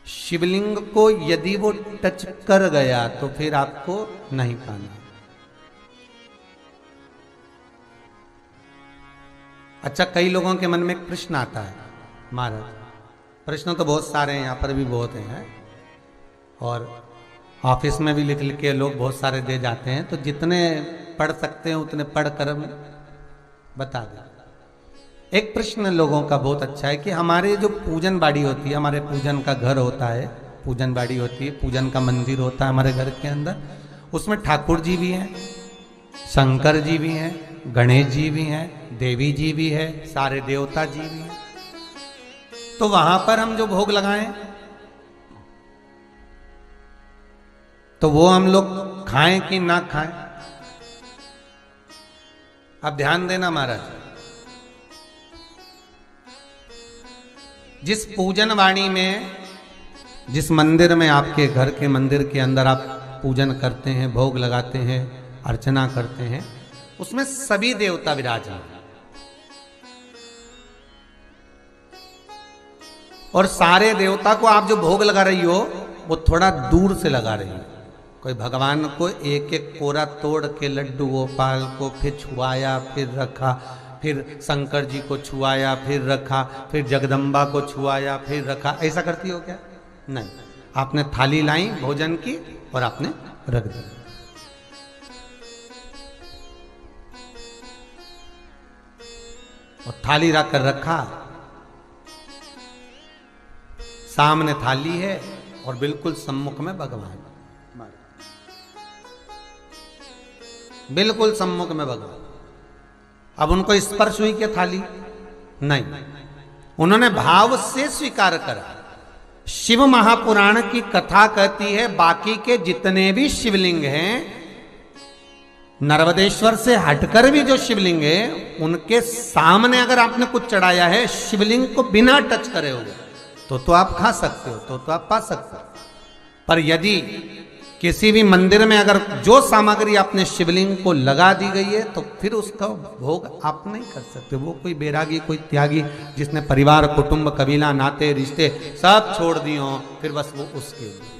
शिवलिंग को यदि वो टच कर गया तो फिर आपको नहीं पाना। अच्छा, कई लोगों के मन में एक प्रश्न आता है, महाराज प्रश्न तो बहुत सारे हैं, यहाँ पर भी बहुत हैं और ऑफिस में भी लिख लिख के लोग बहुत सारे दे जाते हैं, तो जितने पढ़ सकते हैं उतने पढ़ कर बता दें। एक प्रश्न लोगों का बहुत अच्छा है कि हमारे जो पूजन बाड़ी होती है, हमारे पूजन का घर होता है, पूजन बाड़ी होती है, पूजन का मंदिर होता है हमारे घर के अंदर, उसमें ठाकुर जी भी हैं, शंकर जी भी हैं, गणेश जी भी हैं, देवी जी भी है, सारे देवता जी भी हैं। तो वहां पर हम जो भोग लगाएं तो वो हम लोग खाएं कि ना खाएं? अब ध्यान देना महाराज, जिस पूजन वाणी में, जिस मंदिर में, आपके घर के मंदिर के अंदर आप पूजन करते हैं, भोग लगाते हैं, अर्चना करते हैं, उसमें सभी देवता विराजमान हैं और सारे देवता को आप जो भोग लगा रही हो वो थोड़ा दूर से लगा रही हो। कोई भगवान को एक एक कोरा तोड़ के लड्डू गोपाल को फिर छुआया, फिर रखा, फिर शंकर जी को छुआया, फिर रखा, फिर जगदम्बा को छुआया, फिर रखा, ऐसा करती हो क्या? नहीं, आपने थाली लाई भोजन की और आपने रख दी। और थाली रख कर रखा, सामने थाली है और बिल्कुल सम्मुख में भगवान, बिल्कुल सम्मुख में भगवान। अब उनको स्पर्श हुई क्या थाली? नहीं, उन्होंने भाव से स्वीकार करा। शिव महापुराण की कथा कहती है बाकी के जितने भी शिवलिंग हैं, नर्मदेश्वर से हटकर भी जो शिवलिंग है, उनके सामने अगर आपने कुछ चढ़ाया है शिवलिंग को बिना टच करे हो तो आप खा सकते हो, तो आप पा सकते हो। पर यदि किसी भी मंदिर में अगर जो सामग्री आपने शिवलिंग को लगा दी गई है तो फिर उसका भोग आप नहीं कर सकते। वो कोई बैरागी, कोई त्यागी जिसने परिवार, कुटुंब, कबीला, नाते, रिश्ते सब छोड़ दिए हों, फिर बस वो उसके लिए